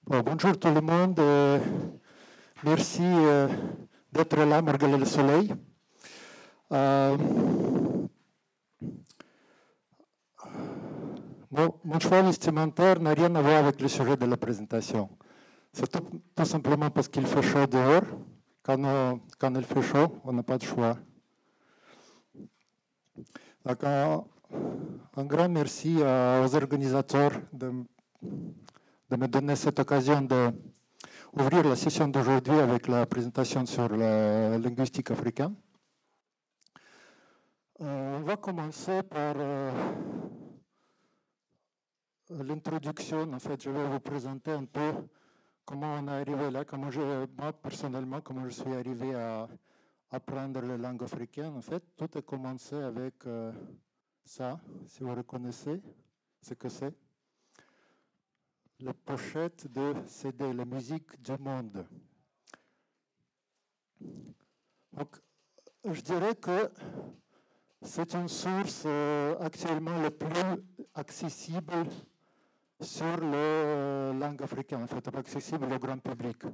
Bon, bonjour tout le monde. Merci d'être là malgré le soleil. Mon choix vestimentaire n'a rien à voir avec le sujet de la présentation. C'est tout simplement parce qu'il fait chaud dehors. Quand il fait chaud, on n'a pas de choix. Donc, un grand merci aux organisateurs de me donner cette occasion d'ouvrir la session d'aujourd'hui avec la présentation sur la linguistique africaine. On va commencer par l'introduction. En fait, je vais vous présenter un peu comment on est arrivé là, moi personnellement, comment je suis arrivé à apprendre la langue africaine. En fait, tout a commencé avec ça, si vous reconnaissez ce que c'est. La pochette de CD, la musique du monde. Donc, je dirais que c'est une source actuellement la plus accessible sur la langue africaine, en fait, accessible au grand public.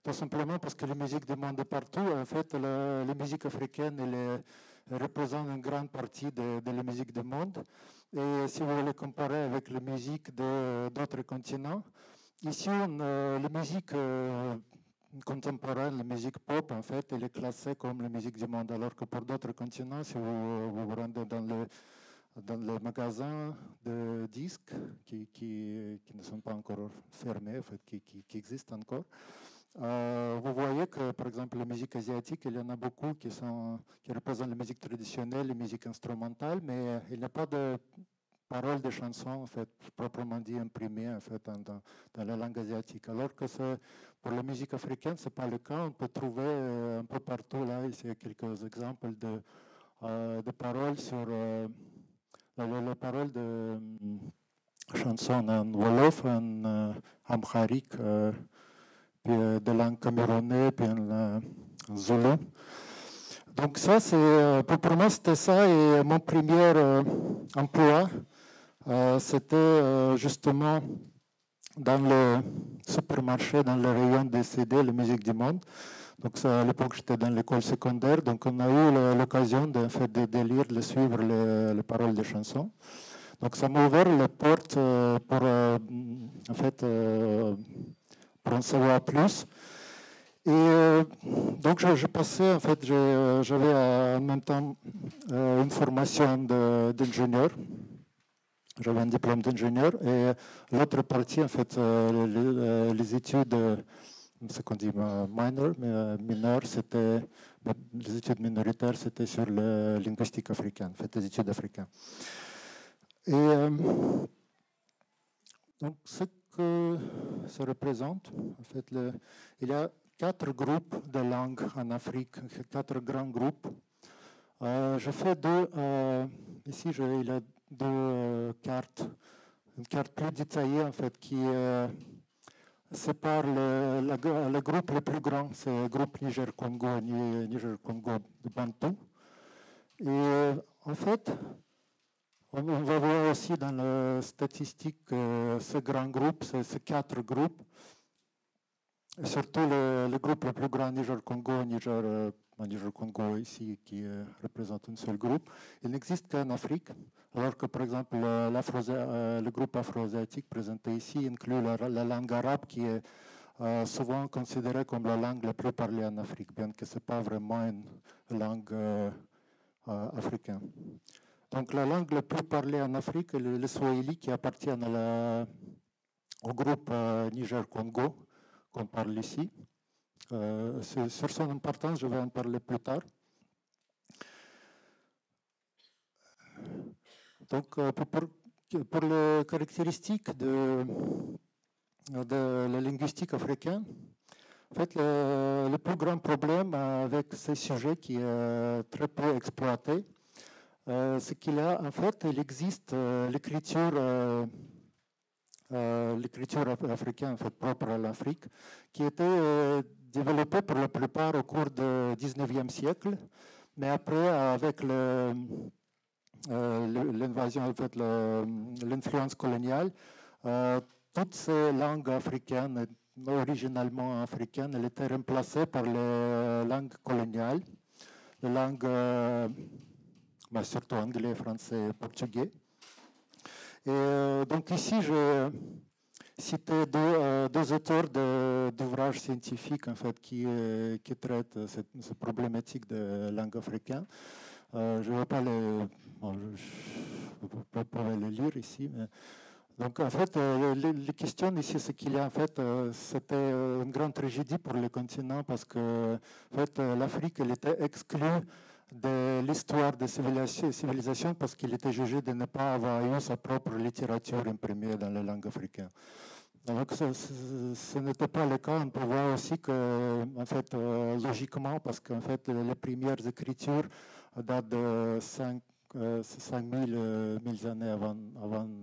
Tout simplement parce que la musique du monde est partout. En fait, la musique africaine, elle représente une grande partie de la musique du monde. Et si vous voulez comparer avec la musique d'autres continents, ici, la musique contemporaine, la musique pop, en fait, elle est classée comme la musique du monde. Alors que pour d'autres continents, si vous rendez dans les magasins de disques qui ne sont pas encore fermés, en fait, qui existent encore, vous voyez que, par exemple, la musique asiatique, il y en a beaucoup qui représentent la musique traditionnelle, la musique instrumentale, mais il n'y a pas de paroles de chansons, en fait, proprement dit, imprimées en fait, dans la langue asiatique. Alors que pour la musique africaine, ce n'est pas le cas. On peut trouver un peu partout, là, ici, quelques exemples de paroles sur les paroles de chansons en Wolof, en Amharique, puis de langue camerounaise, puis en Zoulou. Donc ça, pour moi, c'était ça. Et mon premier emploi, c'était justement dans le supermarché, dans le rayon des CD, la musique du monde. Donc ça, à l'époque, j'étais dans l'école secondaire, donc on a eu l'occasion de lire, de suivre les paroles des chansons. Donc ça m'a ouvert la porte pour en savoir plus. Et donc je passais, en fait, j'avais en même temps une formation d'ingénieur. J'avais un diplôme d'ingénieur et l'autre partie, en fait, les études, ce qu'on dit mineures, c'était les études minoritaires, c'était sur la linguistique africaine, en fait, les études africaines. Et donc, ce que ça représente, en fait, il y a 4 groupes de langues en Afrique, 4 grands groupes. Je fais ici, il y a 2 cartes, une carte plus détaillée, en fait, qui sépare le groupe le plus grand, c'est le groupe Niger-Congo, Niger-Congo de Bantou. Et en fait, on va voir aussi dans la statistique ce grand groupe, ces 4 groupes, et surtout le groupe le plus grand, Niger-Congo, Niger-Congo ici, qui représente un seul groupe. Il n'existe qu'en Afrique, alors que par exemple le groupe afro-asiatique présenté ici inclut la langue arabe qui est souvent considérée comme la langue la plus parlée en Afrique, bien que ce n'est pas vraiment une langue africaine. Donc la langue la plus parlée en Afrique est le swahili qui appartient au groupe Niger-Congo qu'on parle ici. Sur son importance, je vais en parler plus tard. Donc pour les caractéristiques de la linguistique africaine, en fait, le plus grand problème avec ces sujets qui est très peu exploité, c'est qu'il il existe l'écriture africaine, en fait, propre à l'Afrique, qui était développée pour la plupart au cours du 19e siècle, mais après, avec l'invasion, en fait, l'influence coloniale, toutes ces langues africaines, originalement africaines, elles étaient remplacées par les langues coloniales, les langues surtout anglais, français et portugais. Et donc ici, je cité deux auteurs d'ouvrages scientifiques en fait, qui traitent cette problématique de langue africaine. Je ne vais pas les lire ici. Mais... Donc en fait, les questions ici, c'est qu'il y a en fait, c'était une grande tragédie pour le continent parce que en fait, l'Afrique, elle était exclue de l'histoire des civilisations parce qu'il était jugé de ne pas avoir eu sa propre littérature imprimée dans la langue africaine. Donc, ce n'était pas le cas. On peut voir aussi que, en fait, logiquement, parce qu'en fait, les premières écritures datent de 5000 années avant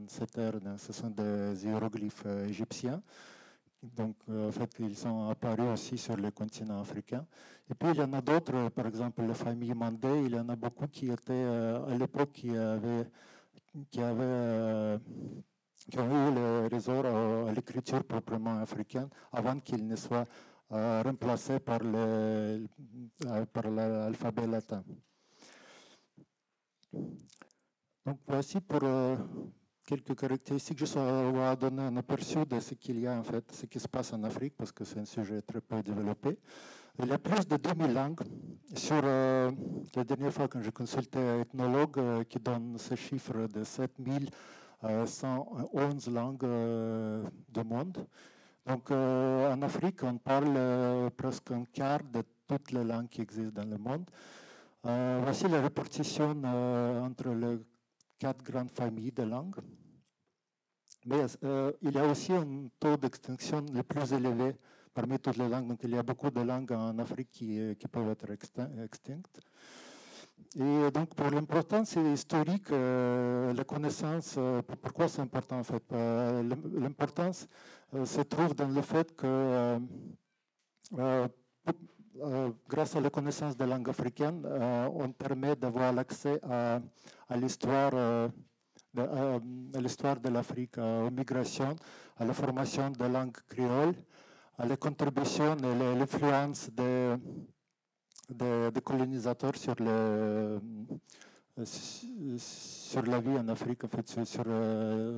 cette ère. Ce sont des hiéroglyphes égyptiens. Donc, en fait, ils sont apparus aussi sur le continent africain. Et puis, il y en a d'autres, par exemple, la famille Mandé, il y en a beaucoup qui étaient, à l'époque, qui ont eu le ressort à l'écriture proprement africaine avant qu'il ne soit remplacé par l'alphabet latin. Donc, voici pour quelques caractéristiques, juste à donner un aperçu de ce qu'il y a en fait, ce qui se passe en Afrique, parce que c'est un sujet très peu développé. Il y a plus de 2000 langues. Sur la dernière fois que j'ai consulté un ethnologue qui donne ce chiffre de 7111 langues du monde. Donc en Afrique, on parle presque un quart de toutes les langues qui existent dans le monde. Voici la répartition entre les 4 grandes familles de langues. Mais il y a aussi un taux d'extinction le plus élevé parmi toutes les langues. Donc il y a beaucoup de langues en Afrique qui peuvent être extinctes. Et donc pour l'importance historique, la connaissance, pourquoi c'est important en fait? L'importance se trouve dans le fait que grâce à la connaissance des langues africaines, on permet d'avoir l'accès à l'histoire de l'Afrique, aux migrations, à la formation de langues créoles, à la contribution et l'influence des colonisateurs sur la vie en Afrique, en fait, sur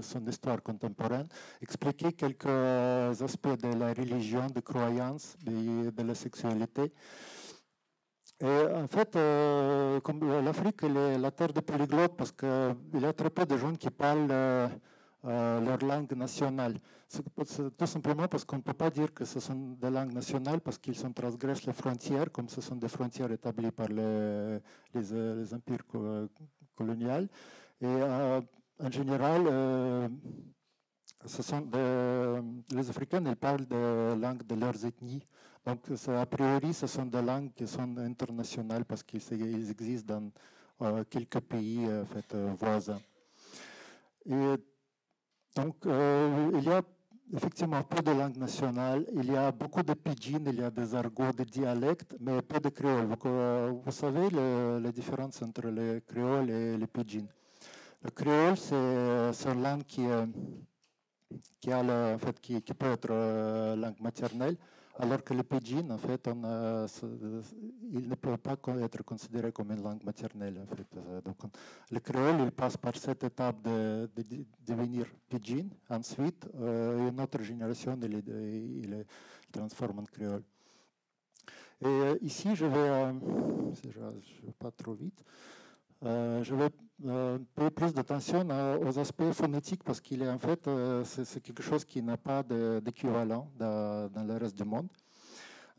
son histoire contemporaine, expliquer quelques aspects de la religion, de croyances, de la sexualité. Et en fait, comme l'Afrique est la terre des polyglottes parce qu'il y a très peu de gens qui parlent leur langue nationale. C'est tout simplement parce qu'on ne peut pas dire que ce sont des langues nationales parce qu'ils transgressent les frontières, comme ce sont des frontières établies par les empires coloniaux. Et en général, les Africains ils parlent des langues de leurs ethnies. Donc, a priori, ce sont des langues qui sont internationales parce qu'ils existent dans quelques pays voisins. Et donc, il y a effectivement peu de langues nationales. Il y a beaucoup de pidgin, il y a des argots, des dialectes, mais peu de créole. Vous savez la différence entre le créole et le pidgin. Le créole, c'est une langue qui peut être langue maternelle, alors que le pidgin, en fait, il ne peut pas être considéré comme une langue maternelle. En fait. Donc, le créole, il passe par cette étape de devenir pidgin. Ensuite, une autre génération, il le transforme en créole. Et ici, je vais pas trop vite. Je vais payer plus d'attention aux aspects phonétiques parce qu'il est en fait c'est quelque chose qui n'a pas d'équivalent dans le reste du monde.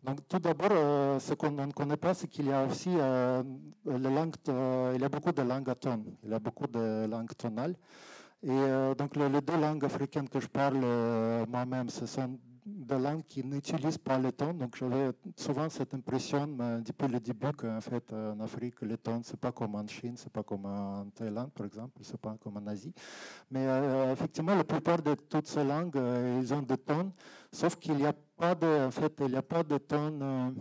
Donc tout d'abord, ce qu'on ne connaît pas, c'est qu'il y a aussi il y a beaucoup de langues atones, il y a beaucoup de langues tonales. Et donc les deux langues africaines que je parle moi-même, ce sont des langues qui n'utilisent pas le ton. Donc j'avais souvent cette impression depuis le début qu'en fait en Afrique, le ton, c'est pas comme en Chine, c'est pas comme en Thaïlande par exemple, c'est pas comme en Asie. Mais effectivement, la plupart de toutes ces langues, ils ont des tons, sauf qu'il n'y a pas de ton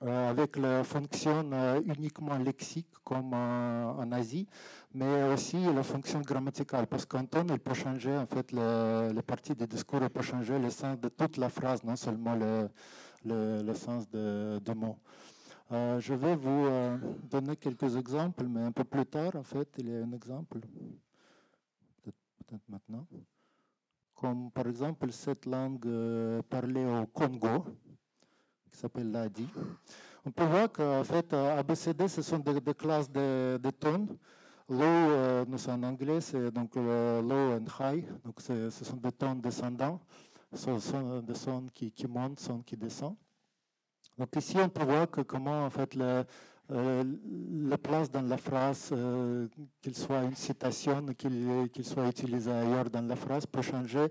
avec la fonction uniquement lexique comme en Asie, mais aussi la fonction grammaticale, parce qu'en ton, il peut changer, en fait, les parties du discours, il peut changer le sens de toute la phrase, non seulement le sens de mots. Je vais vous donner quelques exemples, mais un peu plus tard, en fait, il y a un exemple, peut-être maintenant, comme par exemple cette langue parlée au Congo, qui s'appelle l'Adi. On peut voir qu'en fait, ABCD, ce sont des classes de tons. Low, nous en anglais, c'est donc low and high. Donc, ce sont des tons descendants. Ce sont des sons qui montent, sons qui descendent. Donc, ici, on peut voir que comment, en fait, la place dans la phrase, qu'il soit une citation, qu'il soit utilisé ailleurs dans la phrase, peut changer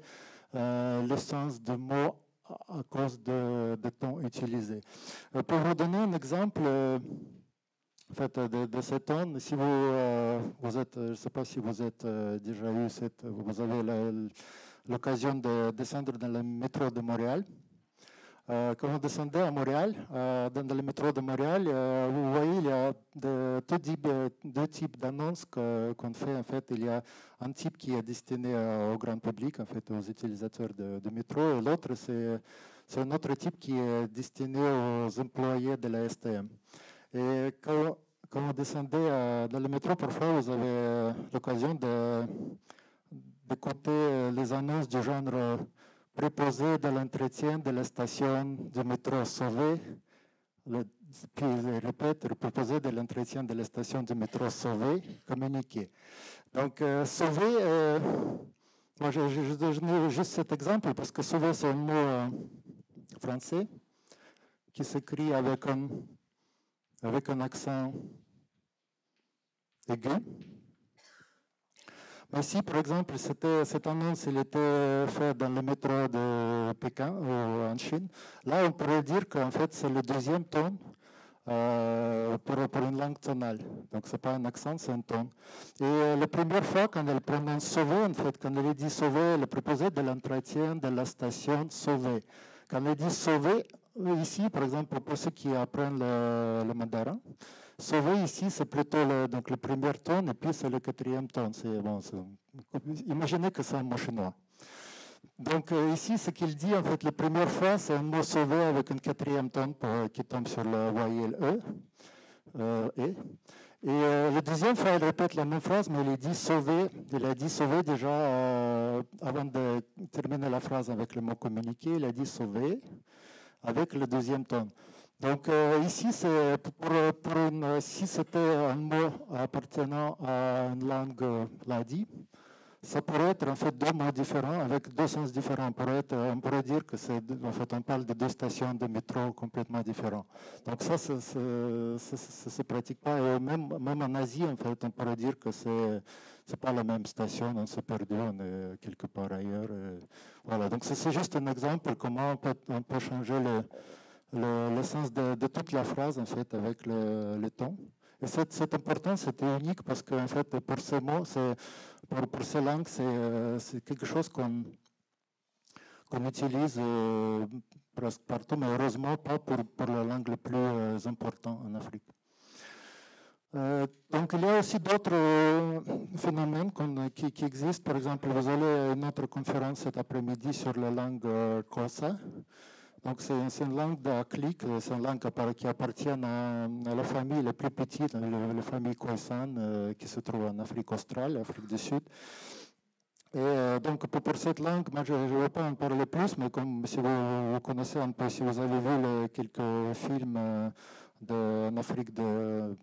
le sens du mot à cause de ton utilisé. Pour vous donner un exemple en fait, de cet ton, si vous êtes, je ne sais pas si vous êtes déjà eu vous avez l'occasion de descendre dans le métro de Montréal. Quand vous descendez à Montréal, dans le métro de Montréal, vous voyez, il y a deux types d'annonces qu'on fait. En fait, il y a un type qui est destiné au grand public, en fait, aux utilisateurs de métro, et l'autre, c'est un autre type qui est destiné aux employés de la STM. Et quand vous descendez dans le métro, parfois, vous avez l'occasion d'écouter les annonces du genre préposé de l'entretien de la station du métro Sauvé. Puis je répète, préposé de l'entretien de la station du métro Sauvé, communiqué. Donc, Sauvé, moi je donne juste cet exemple parce que Sauvé, c'est un mot français qui s'écrit avec un accent aigu. Mais si, par exemple, cette annonce elle était faite dans le métro de Pékin ou en Chine, là, on pourrait dire qu'en fait, c'est le deuxième ton pour une langue tonale. Donc, ce n'est pas un accent, c'est un ton. Et la première fois, quand elle prononce sauver, en fait, quand elle dit sauver, elle est préposée de l'entretien de la station sauver. Quand elle dit sauver, ici, par exemple, pour ceux qui apprennent le mandarin, sauver ici, c'est plutôt le premier ton, et puis c'est le quatrième ton. Imaginez que c'est un mot chinois. Donc ici, ce qu'il dit, en fait, la première fois, c'est un mot sauvé avec un quatrième ton qui tombe sur la voyelle E. Et la deuxième fois, il répète la même phrase, mais il dit sauver. Il a dit sauver déjà avant de terminer la phrase avec le mot communiqué. Il a dit sauver avec le deuxième ton. Donc ici, si c'était un mot appartenant à une langue ladi, ça pourrait être en fait deux mots différents avec deux sens différents. On pourrait dire que en fait, on parle de deux stations de métro complètement différentes. Donc ça se pratique pas. Et même en Asie, en fait, on pourrait dire que c'est pas la même station. On s'est perdu, on est quelque part ailleurs. Voilà. Donc c'est juste un exemple comment on peut changer le sens de toute la phrase en fait avec le ton. Et c'est important, c'était unique parce que en fait pour ces mots, pour ces langues, c'est quelque chose qu'on utilise presque partout, mais heureusement pas pour la langue la plus importante en Afrique. Donc il y a aussi d'autres phénomènes qui existent. Par exemple, vous allez à une autre conférence cet après-midi sur la langue Xhosa. Donc c'est une langue d'Aklik, c'est une langue qui appartient à la famille la plus petite, la famille Khoisan, qui se trouve en Afrique australe, Afrique du Sud. Et donc pour cette langue, moi je ne vais pas en parler plus, mais comme si vous connaissez un peu, si vous avez vu quelques films en Afrique, le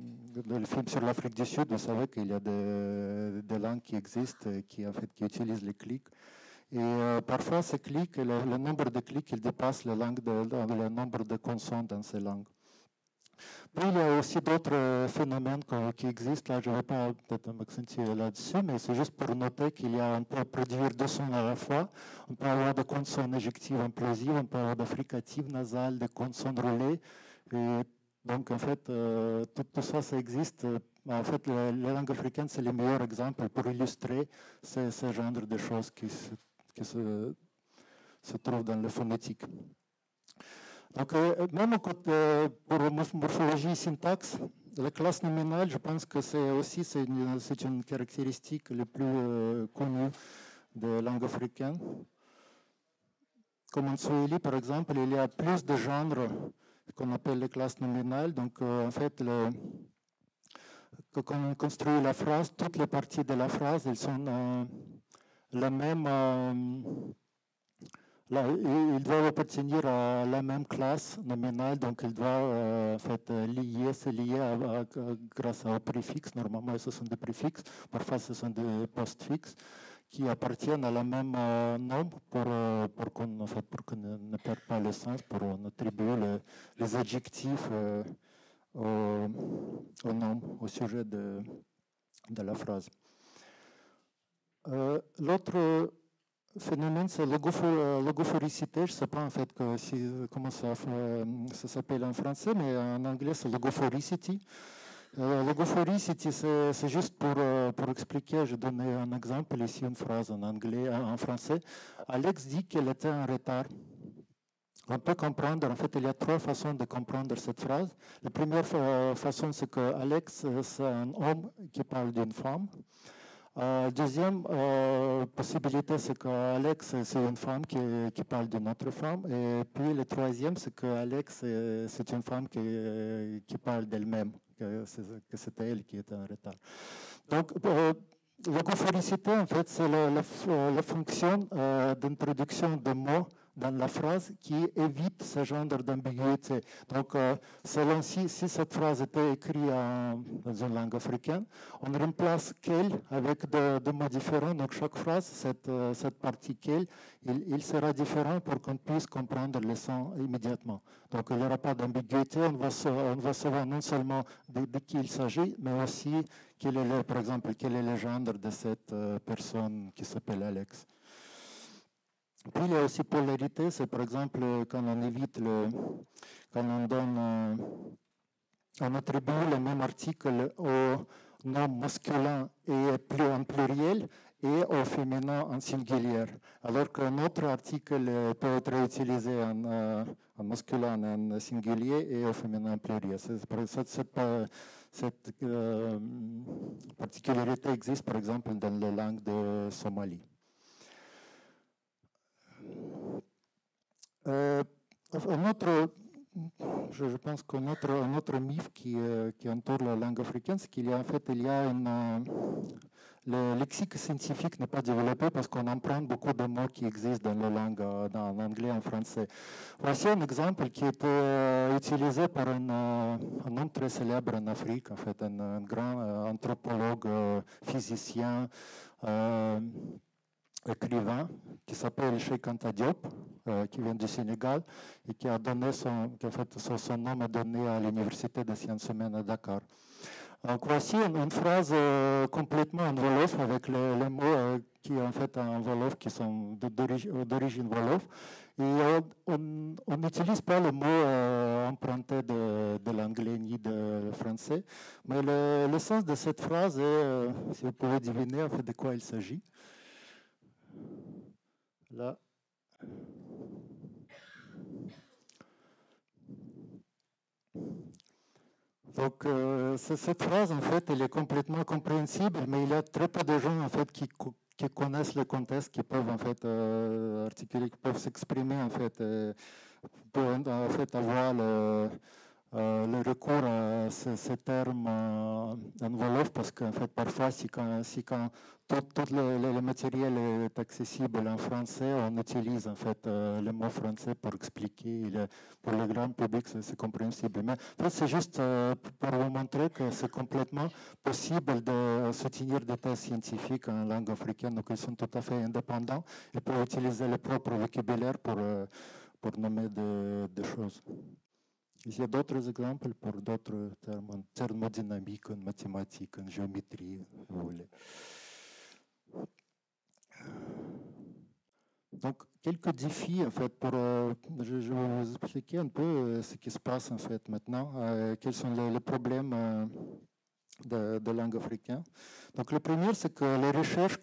film sur l'Afrique du Sud, vous savez qu'il y a des langues qui existent, qui utilisent les clics. Et parfois, ces clics, le nombre de clics, il dépasse le nombre de consonnes dans ces langues. Puis, il y a aussi d'autres phénomènes qui existent. Là, je ne vais pas peut-être m'accentuer là-dessus, mais c'est juste pour noter on peut produire deux sons à la fois. On peut avoir des consonnes éjectives implosives, on peut avoir des fricatives nasales, des consonnes relais. Et donc, en fait, tout ça, ça existe. En fait, les langues africaines, c'est le meilleur exemple pour illustrer ce genre de choses qui se trouve dans le phonétique. Donc, même pour morphologie et syntaxe, la classe nominale, je pense que c'est une caractéristique la plus connue de la langue africaine. Comme en Swahili, par exemple, il y a plus de genres qu'on appelle les classes nominales. Donc, en fait, quand on construit la phrase, toutes les parties de la phrase, elles sont la même. Il doit appartenir à la même classe nominale, donc il doit en fait se lier grâce au préfixe. Normalement, ce sont des préfixes, parfois ce sont des postfixes qui appartiennent à la même nombre pour qu'on ne perde pas le sens, pour attribuer les adjectifs au nombre, au sujet de la phrase. L'autre phénomène, c'est logophoricité. Je ne sais pas en fait comment ça s'appelle en français, mais en anglais, c'est logophoricity. Logophoricity, c'est juste pour expliquer. Je donne un exemple ici, une phrase en anglais, en français. Alex dit qu'elle était en retard. On peut comprendre, en fait, il y a trois façons de comprendre cette phrase. La première façon, c'est que Alex, c'est un homme qui parle d'une femme. Deuxième possibilité, c'est qu'Alex, c'est une femme qui parle d'une autre femme. Et puis le troisième, c'est qu'Alex, c'est une femme qui parle d'elle-même, que c'était elle qui était en retard. Donc, logophoricité, en fait, c'est la fonction d'introduction de mots dans la phrase qui évite ce genre d'ambiguïté. Donc, selon si cette phrase était écrite dans une langue africaine, on remplace quel avec deux mots différents. Donc, chaque phrase, cette partie quel, il sera différent pour qu'on puisse comprendre le sens immédiatement. Donc, il n'y aura pas d'ambiguïté. On va savoir non seulement de qui il s'agit, mais aussi par exemple, quel est le genre de cette personne qui s'appelle Alex. Puis il y a aussi polarité, c'est par exemple quand on évite quand on donne, on attribue le même article au nom masculin et en pluriel et au féminin en singulier. Alors qu'un autre article peut être utilisé en masculin en singulier et au féminin en pluriel. Cette particularité existe par exemple dans la langue de Somalie. Je pense qu'un autre mythe qui entoure la langue africaine, c'est qu'il y a en fait le lexique scientifique n'est pas développé parce qu'on emprunte beaucoup de mots qui existent dans la langue, en anglais, en français. Voici un exemple qui était utilisé par un homme très célèbre en Afrique, en fait, un grand anthropologue, physicien, écrivain qui s'appelle Cheikh Anta Diop, qui vient du Sénégal et qui a donné son nom est donné à l'Université des sciences humaines à Dakar. Donc voici une phrase complètement en Wolof avec les mots qui en fait en Wolof qui sont d'origine Wolof. Et on n'utilise pas le mot emprunté de l'anglais ni de français, mais le sens de cette phrase est, si vous pouvez deviner en fait de quoi il s'agit. Là. Donc, cette phrase, en fait, elle est complètement compréhensible, mais il y a très peu de gens, en fait, qui connaissent le contexte, qui peuvent, en fait, articuler, qui peuvent s'exprimer, en fait, pour, en fait, avoir le recours à ces termes en Wolof, parce qu'en fait, parfois, si quand tout le matériel est accessible en français, on utilise en fait le mot français pour expliquer. Pour le grand public, c'est compréhensible. Mais en fait, c'est juste pour vous montrer que c'est complètement possible de soutenir des thèses scientifiques en langue africaine, donc ils sont tout à fait indépendants et peuvent utiliser le propre vocabulaire pour nommer des choses. Il y a d'autres exemples pour d'autres termes, en thermodynamique, en mathématiques, en géométrie, si vous voulez. Donc, quelques défis, en fait, je vais vous expliquer un peu ce qui se passe, en fait, maintenant, quels sont les problèmes de langue africaine. Donc, le premier, c'est que les recherches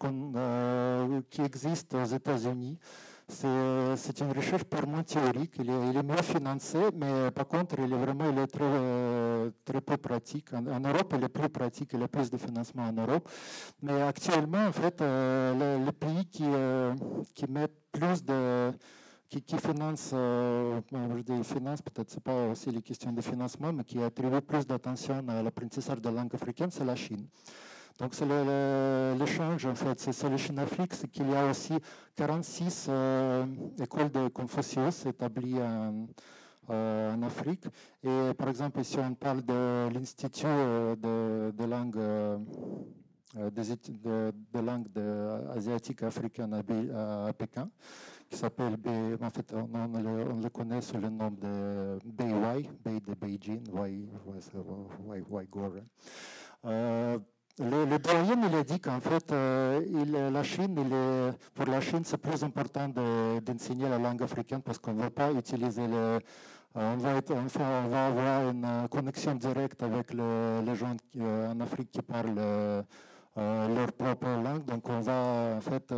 qui existent aux États-Unis C'est une recherche purement théorique. Il est mieux financé, mais par contre, il est très peu pratique. En Europe, il est plus pratique, il y a plus de financement en Europe. Mais actuellement, en fait, les pays qui mettent plus de qui finance, je dis finance, peut-être c'est pas aussi les questions de financement, mais qui attribue plus d'attention à l'apprentissage de la langue africaine, c'est la Chine. Donc c'est l'échange, en fait, c'est la Chine-Afrique, c'est qu'il y a aussi 46 écoles de Confucius établies en Afrique. Et par exemple, si on parle de l'Institut de langue de langue asiatique africaine à Pékin, qui s'appelle, en fait, on le connaît sous le nom de BY, Bay de Beijing, Y Goren. Le doyen, il a dit qu'en fait, la Chine, pour la Chine, c'est plus important d'enseigner la langue africaine parce qu'on ne va pas utiliser on va avoir une connexion directe avec les gens en Afrique qui parlent leur propre langue. Donc, on va en fait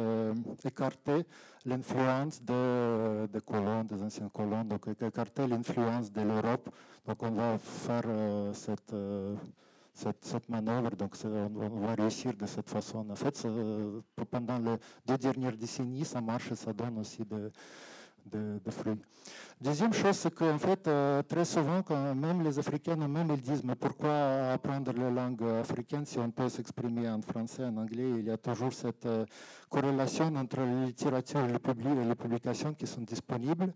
écarter l'influence des colons, des anciens colons, donc écarter l'influence de l'Europe. Donc, on va faire cette manœuvre, donc on va réussir de cette façon. En fait, pendant les 2 dernières décennies, ça marche et ça donne aussi de fruits. Deuxième chose, c'est qu'en fait, très souvent, quand même les Africains eux-mêmes, ils disent mais pourquoi apprendre la langue africaine si on peut s'exprimer en français, en anglais? Il y a toujours cette corrélation entre la littérature et les publications qui sont disponibles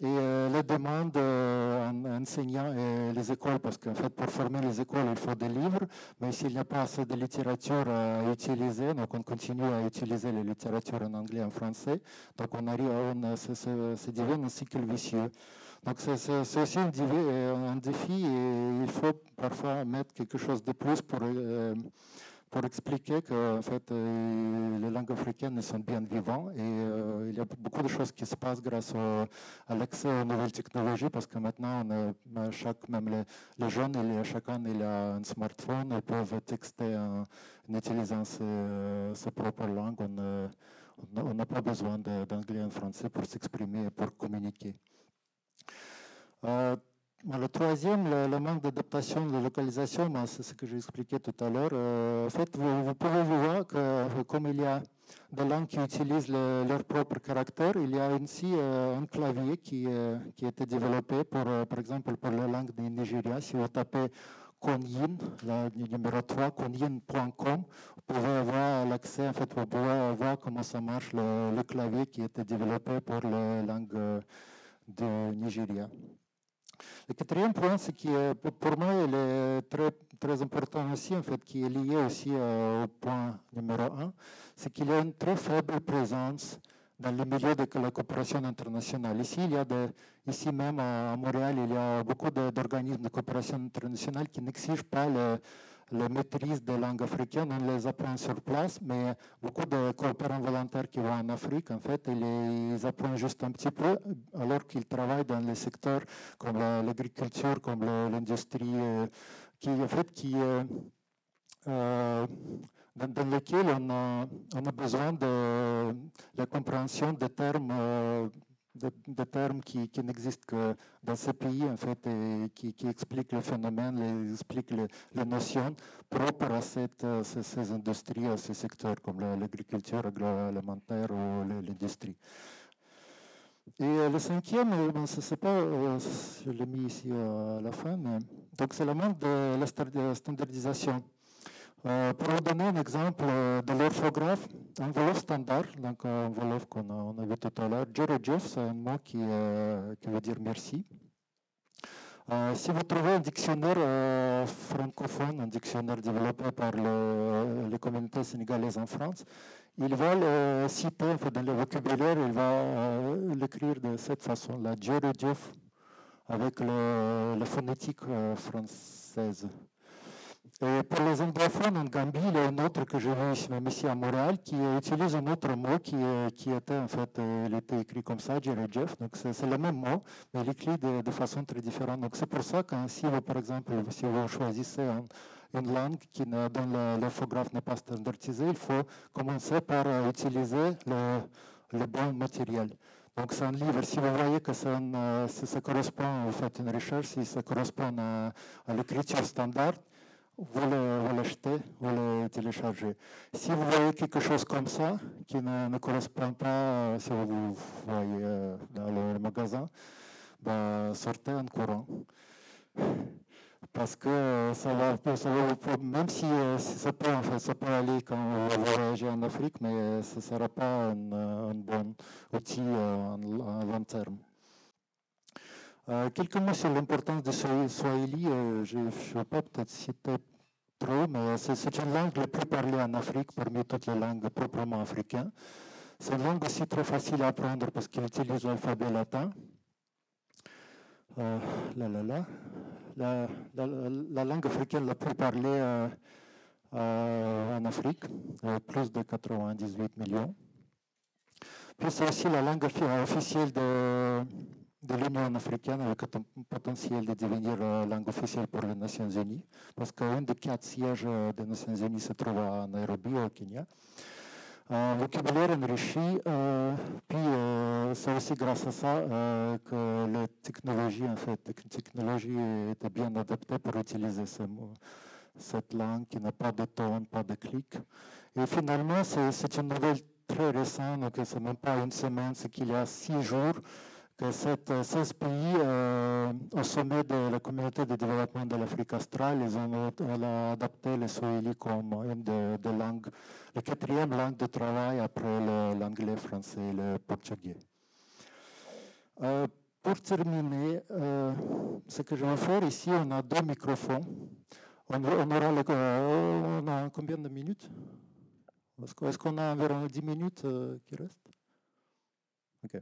et la demande en enseignants et les écoles, parce qu'en fait, pour former les écoles, il faut des livres, mais s'il n'y a pas assez de littérature à utiliser, donc on continue à utiliser la littérature en anglais et en français, donc on arrive ça devient un cycle vicieux. Donc c'est aussi un défi et il faut parfois mettre quelque chose de plus pour expliquer que en fait, les langues africaines sont bien vivantes et il y a beaucoup de choses qui se passent grâce à l'accès aux nouvelles technologies parce que maintenant, même les jeunes, chacun il a un smartphone, ils peuvent texter en utilisant ses propres langues. On n'a pas besoin d'anglais et en français pour s'exprimer et pour communiquer. Le troisième, le manque d'adaptation, de localisation, c'est ce que j'ai expliqué tout à l'heure. En fait, vous pouvez voir que comme il y a des langues qui utilisent leur propre caractère, il y a aussi un clavier qui a été développé, par exemple, pour la langue du Nigeria. Si vous tapez Konyin, le numéro 3, konyin.com, vous pouvez avoir l'accès, en fait, vous pouvez voir comment ça marche, le clavier qui a été développé pour la langue du Nigeria. Le quatrième point, c'est que pour moi, il est très, très important aussi, en fait, qui est lié aussi au point numéro 1, c'est qu'il y a une très faible présence dans le milieu de la coopération internationale. Ici même à Montréal, il y a beaucoup d'organismes de coopération internationale qui n'exigent pas la maîtrise des langues africaines, on les apprend sur place, mais beaucoup de coopérants volontaires qui vont en Afrique, en fait, ils apprennent juste un petit peu, alors qu'ils travaillent dans les secteurs comme l'agriculture, comme l'industrie, dans lequel on a besoin de la compréhension des termes. Des termes qui n'existent que dans ces pays, en fait, et qui expliquent le phénomène, expliquent les notions propres à ces industries, à ces secteurs comme l'agriculture agroalimentaire ou l'industrie. Et le cinquième, c'est pas, je l'ai mis ici à la fin, mais, donc c'est le manque de la standardisation. Pour vous donner un exemple de l'orthographe, enveloppe standard, donc enveloppe qu'on a vu tout à l'heure, Jërëjëf, c'est un mot qui veut dire merci. Si vous trouvez un dictionnaire francophone, un dictionnaire développé par les communautés sénégalaises en France, il va le citer en fait, dans le vocabulaire, il va l'écrire de cette façon-là, Jërëjëf, avec la phonétique française. Et pour les anglophones en Gambie, il y a un autre que j'ai vu même ici à Montréal qui utilise un autre mot qui était en fait, il était écrit comme ça, Jërëjëf. Donc c'est le même mot, mais il est écrit de façon très différente. Donc c'est pour ça que si vous, par exemple, si vous choisissez une langue dont l'orthographe n'est pas standardisée, il faut commencer par utiliser le bon matériel. Donc c'est un livre, si vous voyez que ça correspond, vous faites une recherche, si ça correspond à l'écriture standard, vous l'achetez, vous le téléchargez. Si vous voyez quelque chose comme ça, qui ne correspond pas, si vous voyez dans le magasin, ben, sortez en courant. Parce que ça va même si ça peut, en fait, ça peut aller quand vous voyagez en Afrique, mais ce ne sera pas un bon outil à long terme. Quelques mots sur l'importance de Swahili. Je ne vais pas peut-être citer trop, mais c'est une langue la plus parlée en Afrique parmi toutes les langues proprement africaines. C'est une langue aussi très facile à apprendre parce qu'elle utilise l'alphabet latin. La langue africaine la plus parlée en Afrique, avec plus de 98 millions. Puis c'est aussi la langue officielle de l'Union africaine, avec un potentiel de devenir langue officielle pour les Nations Unies, parce qu'un des 4 sièges des Nations Unies se trouve à Nairobi, au Kenya. Un vocabulaire enrichi, puis c'est aussi grâce à ça que la technologie, en fait, était bien adaptée pour utiliser cette langue qui n'a pas de ton, pas de clic. Et finalement, c'est une nouvelle très récente, donc c'est même pas une semaine, c'est qu'il y a 6 jours que 16 pays au sommet de la communauté de développement de l'Afrique australe, ils ont adapté le Swahili comme une des langues, la 4e langue de travail après l'anglais, français et le portugais. Pour terminer, ce que je vais faire ici, on a 2 microphones. On a combien de minutes? Est-ce qu'on a environ 10 minutes qui restent? OK.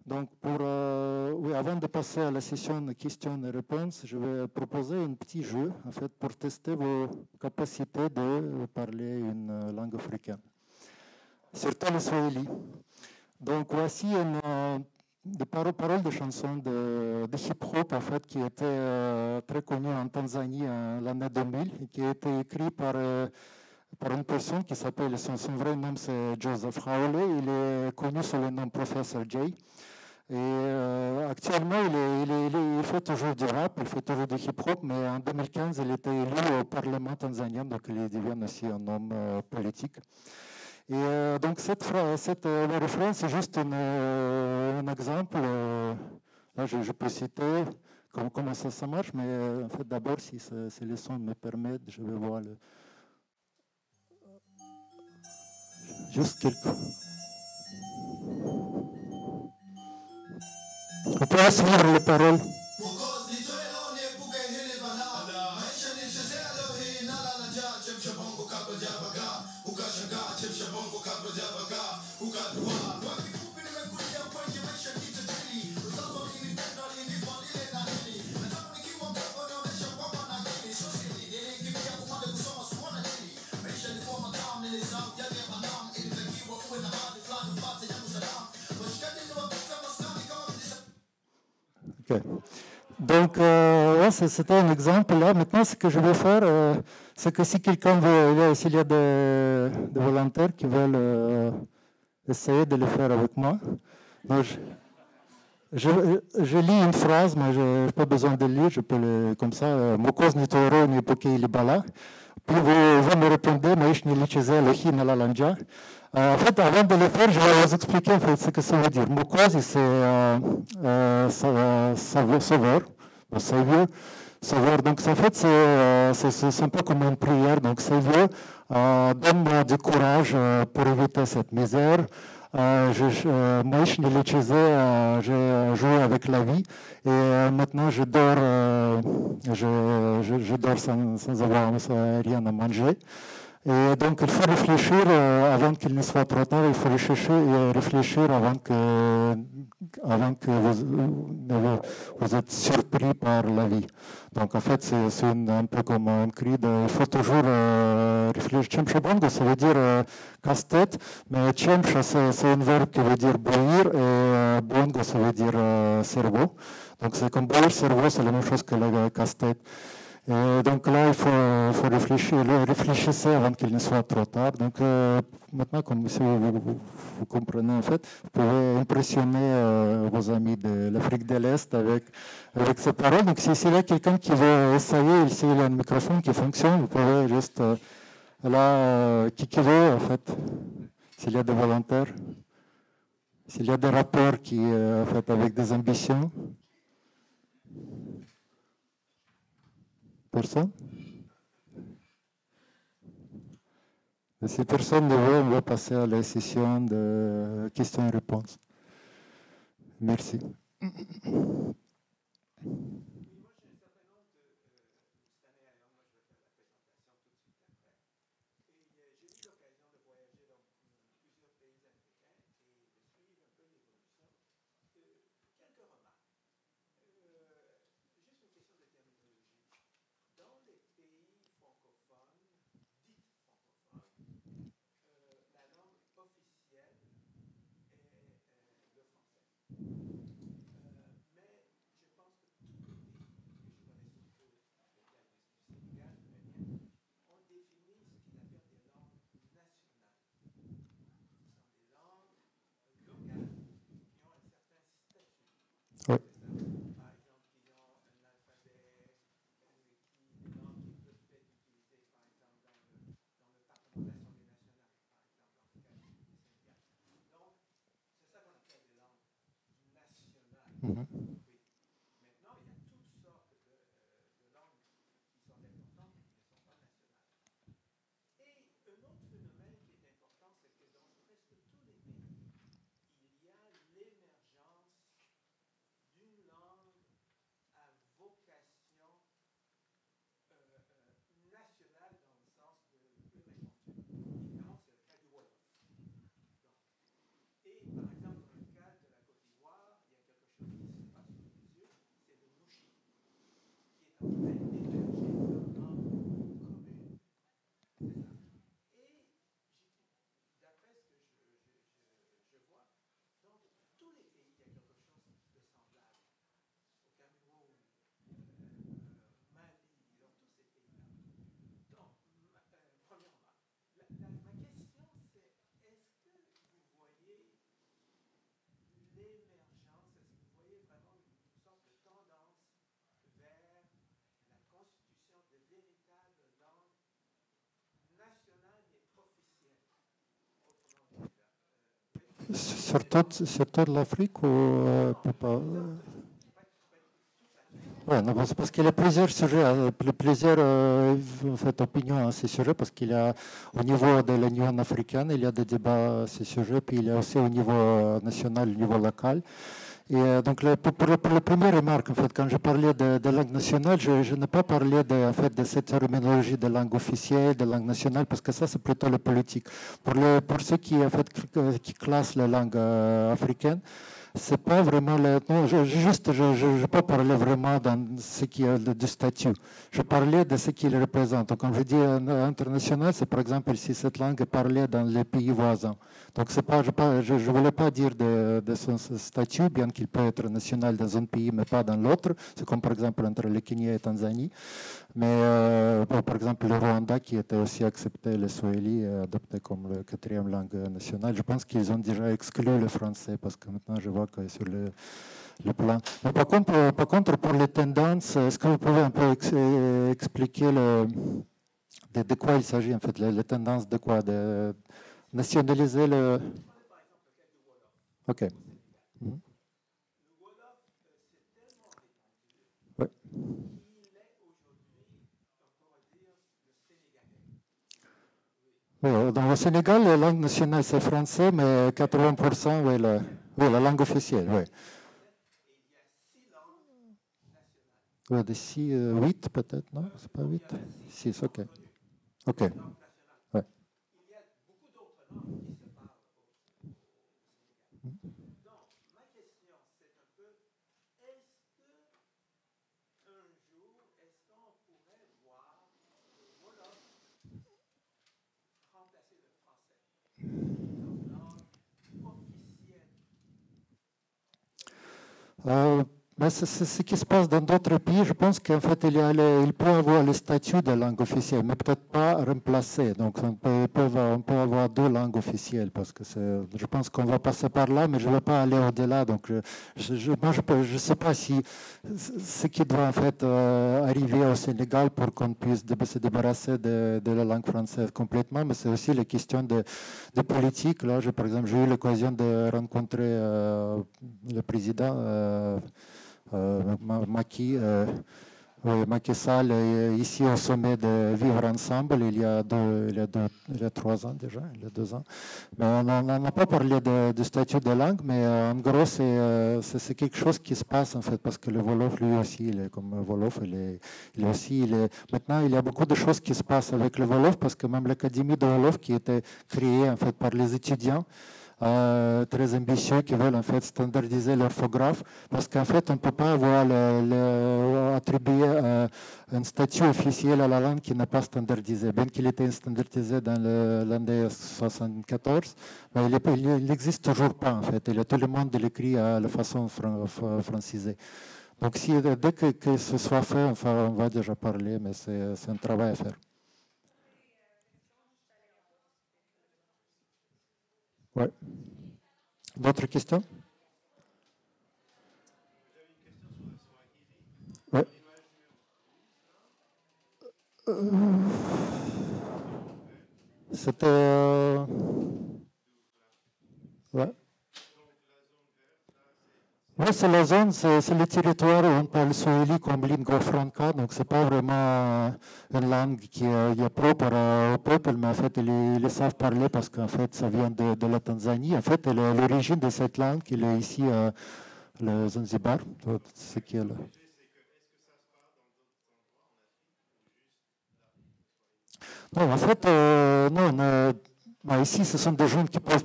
Donc, avant de passer à la session de questions et réponses, je vais proposer un petit jeu, en fait, pour tester vos capacités de parler une langue africaine, surtout le Swahili. Donc, voici des paroles de chansons de hip-hop, en fait, qui étaient très connues en Tanzanie l'année 2000 et qui a été écrites par une personne qui s'appelle, son vrai nom c'est Joseph Hawley, il est connu sous le nom Professor Jay. Et actuellement, il fait toujours du rap, il fait toujours du hip-hop, mais en 2015, il était élu au Parlement tanzanien, donc il devient aussi un homme politique. Et donc, le refrain, c'est juste un exemple. Là, je peux citer comment ça marche, mais en fait, d'abord, si les sons me permettent, je vais voir juste quelques. On peut suivre les paroles. Okay. Donc, c'était un exemple là. Maintenant, ce que je vais faire, c'est que si quelqu'un veut, s'il y a des volontaires qui veulent essayer de le faire avec moi, donc je lis une phrase, mais je n'ai pas besoin de lire, je peux comme ça. Mokos ni toro ni poké libala. Puis vous me répondez, Maïch ni licheze lohi na la lanja. En fait, avant de le faire, je vais vous expliquer en fait, ce que ça veut dire. Mokosi, c'est sauveur, sauveur. Donc, en fait, c'est un peu comme une prière. Donc, Sauveur, donne-moi du courage pour éviter cette misère. Moi, je j'ai joué avec la vie et maintenant je dors, je dors sans avoir rien à manger. Et donc, il faut réfléchir avant qu'il ne soit trop tard, il faut réfléchir avant que vous êtes surpris par la vie. Donc, en fait, c'est un peu comme un cri il faut toujours réfléchir. Tchemcha bongo, ça veut dire casse-tête, mais tchemcha, c'est un verbe qui veut dire bouillir, et bongo, ça veut dire cerveau. Donc, c'est comme bouillir cerveau, c'est la même chose que le casse-tête. Et donc là, il faut réfléchir, réfléchissez avant qu'il ne soit trop tard. Donc maintenant, comme si vous comprenez, en fait, vous pouvez impressionner vos amis de l'Afrique de l'Est avec ces paroles. Donc s'il y a quelqu'un qui veut essayer, s'il y a un microphone qui fonctionne, vous pouvez juste qui veut, en fait, s'il y a des volontaires, s'il y a des rappeurs qui, en fait, avec des ambitions. Personne? Et si personne ne veut, on va passer à la session de questions et réponses. Merci. Oui. Mhm. Sur toute l'Afrique ou pas? Ouais, non, parce qu'il y a plusieurs sujets, plusieurs en fait, opinions à ces sujets, parce qu'il y a au niveau de l'Union africaine, il y a des débats à ces sujets, puis il y a aussi au niveau national, au niveau local. Et donc, pour la première remarque, en fait, quand je parlais de langue nationale, je n'ai pas parlé en fait, de cette terminologie de langue officielle, de langue nationale, parce que ça, c'est plutôt la politique. Pour ceux qui, en fait, qui classent les langues africaines, c'est pas vraiment non, je pas parler vraiment dans ce qui est du statut. Je parlais de ce qu'il représente. Donc, quand je dis international, c'est par exemple si cette langue est parlée dans les pays voisins. Donc, c'est pas, je voulais pas dire de son statut, bien qu'il peut être national dans un pays, mais pas dans l'autre. C'est comme par exemple entre le Kenya et la Tanzanie. Mais par exemple, le Rwanda, qui était aussi accepté le Swahili, adopté comme la quatrième langue nationale, je pense qu'ils ont déjà exclu le français, parce que maintenant, je vois que sur le plan. Mais par contre, pour les tendances, est-ce que vous pouvez un peu expliquer de quoi il s'agit, en fait, les tendances de quoi? De nationaliser le... OK. Mhm. Ouais. Oui, dans le Sénégal, la langue nationale, c'est français, mais 80%, oui, la langue officielle, oui. Oui, de 6, 8 peut-être, non? C'est pas 8? 6, OK. OK. Ouais. Mais c'est ce qui se passe dans d'autres pays. Je pense qu'en fait, il peut avoir le statut de langue officielle, mais peut-être pas remplacer. Donc, on peut avoir deux langues officielles, parce que je pense qu'on va passer par là, mais je ne vais pas aller au-delà. Donc, moi, je sais pas si ce qui doit en fait arriver au Sénégal pour qu'on puisse se débarrasser de la langue française complètement, mais c'est aussi la question de politique. Là, par exemple, j'ai eu l'occasion de rencontrer le président. Macky Sall ici au sommet de Vivre Ensemble il y a 3 ans déjà, il y a 2 ans. Mais on n'a pas parlé du statut de langue, mais en gros, c'est quelque chose qui se passe en fait, parce que le Wolof, lui aussi, il est comme Wolof, maintenant, il y a beaucoup de choses qui se passent avec le Wolof, parce que même l'Académie de Wolof qui était créée en fait par les étudiants, très ambitieux qui veulent en fait standardiser l'orthographe, parce qu'en fait on ne peut pas avoir attribuer un statut officiel à la langue qui n'est pas standardisé, bien qu'il était standardisé dans l'année 74, mais il n'existe toujours pas en fait. Tout le monde l'écrit à la façon francisée. Donc dès que ce soit fait, enfin, on va déjà parler, mais c'est un travail à faire. Ouais. D'autres questions? Ouais. C'était... ouais. Oui, c'est la zone, c'est le territoire où on parle swahili comme lingua franca, donc c'est pas vraiment une langue qui est propre au peuple, mais en fait, ils le savent parler parce qu'en fait, ça vient de la Tanzanie. En fait, l'origine de cette langue, il est ici, le Zanzibar, ce qui est là. Non, en fait, non. Ici, ce sont des gens qui peuvent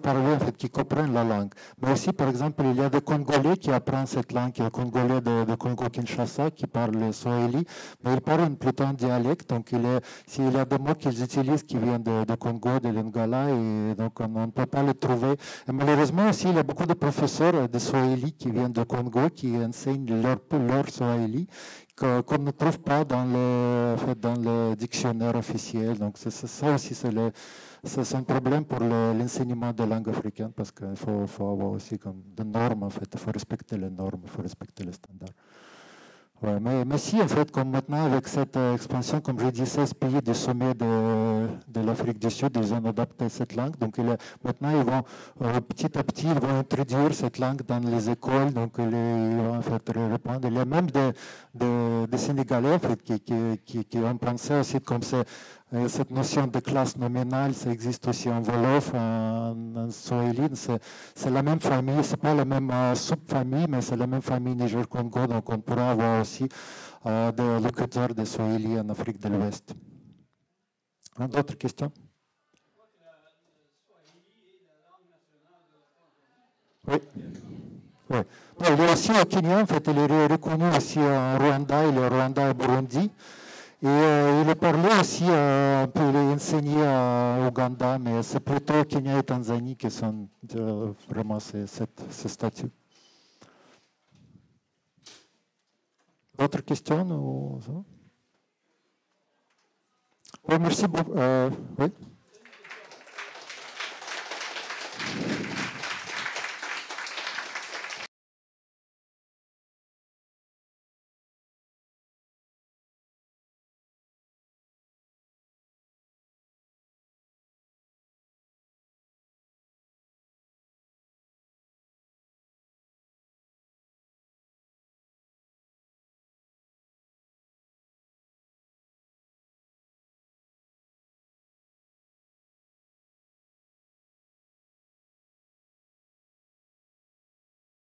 parler, en fait, qui comprennent la langue. Mais aussi, par exemple, il y a des Congolais qui apprennent cette langue, il y a des Congolais de Congo-Kinshasa qui parlent le Swahili, mais ils parlent plutôt un dialecte. Donc, s'il y a des mots qu'ils utilisent qui viennent de Congo, de Lingala, et donc on ne peut pas les trouver. Et malheureusement aussi, il y a beaucoup de professeurs de Swahili qui viennent de Congo, qui enseignent leur Swahili, qu'on ne trouve pas dans le dictionnaire officiel. Donc, ça aussi, c'est un problème pour l'enseignement de langue africaine, parce qu'il faut avoir aussi comme des normes, en fait. Il faut respecter les normes, il faut respecter les standards. Ouais, mais si, en fait, comme maintenant, avec cette expansion, comme je dis, 16 pays du sommet de l'Afrique du Sud, ils ont adapté cette langue. Donc, maintenant, ils vont, petit à petit, ils vont introduire cette langue dans les écoles. Donc, ils vont, en fait, répondre. Il y a même des Sénégalais, en fait, qui ont pensé aussi comme cette notion de classe nominale, ça existe aussi en Wolof, en Swahili. C'est la même famille, c'est pas la même sous-famille, mais c'est la même famille Niger-Congo. Donc, on pourra avoir aussi des locuteurs de Swahili en Afrique de l'Ouest. D'autres questions? Oui. Oui. Il est aussi au Kenya, en fait, il est reconnu aussi en Rwanda, il est au Rwanda et Burundi. Et il est parlé aussi, un peu, il est enseigné à Ouganda, mais c'est plutôt Kenya et Tanzanie qui sont vraiment ce statut. D'autres questions? Oui, merci beaucoup. Oui.